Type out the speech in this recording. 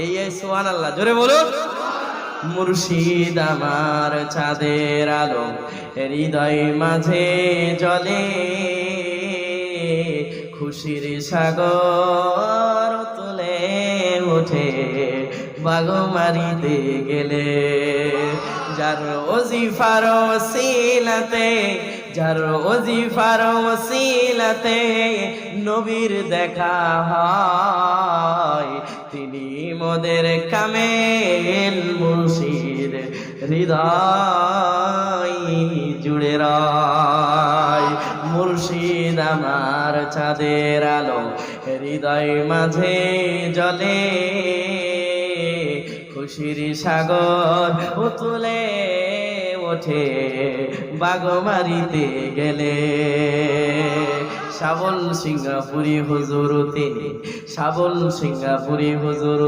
এই সুবহানাল্লাহ, জোরে বলুন। মুর্শিদ আমার চাঁদের আলো, হৃদয় মাঝে জ্বলে, খুশির সাগর তুলে ওঠে বাগমারিতে গেলে। যার ওজিফার ওসিলাতে, যার ওজিফার ওসিলাতে নবীর দেখা হয়, তিনি মোদের কামেল মুর্শিদ, হৃদয় জুড়ে রয়। মুর্শিদ আমার চাঁদের আলো, হৃদয় মাঝে জ্বলে, খুশির সাগর উতলে ওঠে বাগমারিতে গেলে। শাবল সিঙ্গাপুরি হুজুর তিনি, শাবল সিঙ্গাপুরি হুজুর।